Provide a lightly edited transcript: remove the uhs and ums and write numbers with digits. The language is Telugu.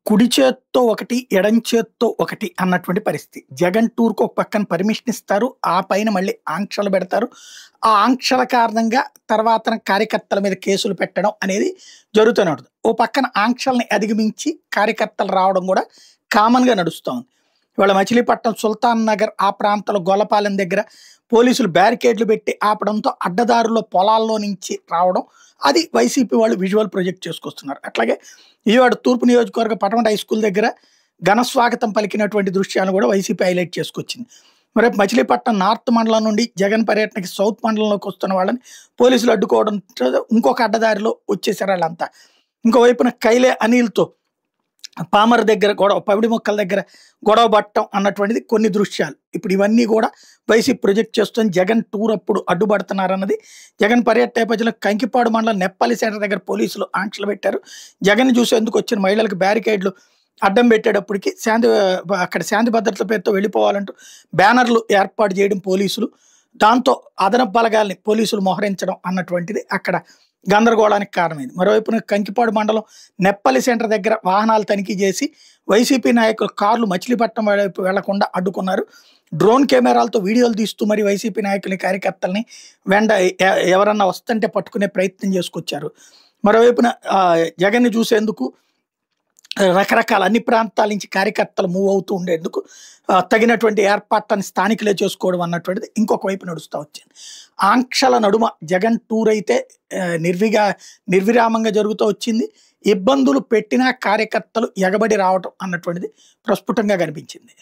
కుడి చేత్తో ఒకటి, ఎడమ చేత్తో ఒకటి అన్నటువంటి పరిస్థితి. జగన్ టూర్‌కి ఒక పక్కన పర్మిషన్ ఇస్తారు. ఆ పైన మళ్ళీ ఆంక్షలు పెడతారు. ఆ ఆంక్షల కారణంగా తర్వాతన కార్యకర్తల మీద కేసులు పెట్టడం అనేది జరుగుతూనే ఉంటది. ఓ పక్కన ఆంక్షల్ని అధిగమించి కార్యకర్తలు రావడం గూడా కామన్‌గా నడుస్తా ఉంది. ఇవాళ మచిలీపట్నం సుల్తాన్ నగర్ ఆ ప్రాంతంలో గొల్లపాలెం దగ్గర పోలీసులు బ్యారికేడ్లు పెట్టి ఆపడంతో అడ్డదారుల్లో పొలాల్లో నుంచి రావడం, అది వైసీపీ వాళ్ళు విజువల్ ప్రొజెక్ట్ చేసుకొస్తున్నారు. అట్లాగే ఈవాడ తూర్పు నియోజకవర్గ పటమట హై స్కూల్ దగ్గర ఘన స్వాగతం పలికినటువంటి దృశ్యాలను కూడా వైసీపీ హైలైట్ చేసుకొచ్చింది. మరి మచిలీపట్నం నార్త్ మండలం నుండి జగన్ పర్యటనకి సౌత్ మండలంలోకి వస్తున్న వాళ్ళని పోలీసులు అడ్డుకోవడంతో ఇంకొక అడ్డదారిలో వచ్చేసారు వాళ్ళంతా. ఇంకోవైపున కైలే అనిల్‌తో పామర్ దగ్గర గొడవ, పవిడి మొక్కల దగ్గర గొడవ పట్టం అన్నటువంటిది కొన్ని దృశ్యాలు. ఇప్పుడు ఇవన్నీ కూడా వైసీపీ ప్రొజెక్ట్ చేస్తుంది. జగన్ టూర్ అప్పుడు అడ్డుపడుతున్నారన్నది. జగన్ పర్యటన నేపథ్యంలో కంకిపాడు మండలం నెప్పల్లి సెంటర్ దగ్గర పోలీసులు ఆంక్షలు పెట్టారు. జగన్ చూసేందుకు వచ్చిన మహిళలకు బ్యారికేడ్లు అడ్డం పెట్టేటప్పటికి అక్కడ శాంతి భద్రతల పేరుతో వెళ్ళిపోవాలంటూ బ్యానర్లు ఏర్పాటు చేయడం పోలీసులు, దాంతో అదనపు బలగాల్ని పోలీసులు మోహరించడం అన్నటువంటిది అక్కడ గందరగోళానికి కారణమైంది. మరోవైపున కంకిపాడు మండలం నెప్పల్లి సెంటర్ దగ్గర వాహనాలు తనిఖీ చేసి వైసీపీ నాయకులు కార్లు మచిలీపట్నం వైపు వెళ్లకుండా అడ్డుకున్నారు. డ్రోన్ కెమెరాలతో వీడియోలు తీస్తూ మరి వైసీపీ నాయకుల్ని, కార్యకర్తల్ని ఎవరన్నా వస్తుంటే పట్టుకునే ప్రయత్నం చేసుకొచ్చారు. మరోవైపున జగన్ని చూసేందుకు రకరకాల అన్ని ప్రాంతాల నుంచి కార్యకర్తలు మూవ్ అవుతూ ఉండేందుకు తగినటువంటి ఏర్పాట్లను స్థానికులే చేసుకోవడం అన్నటువంటిది ఇంకొక వైపు నడుస్తూ వచ్చింది. ఆంక్షల నడుమ జగన్ టూర్ అయితే నిర్విరామంగా జరుగుతూ వచ్చింది. ఇబ్బందులు పెట్టినా కార్యకర్తలు ఎగబడి రావటం అన్నటువంటిది ప్రస్ఫుటంగా కనిపించింది.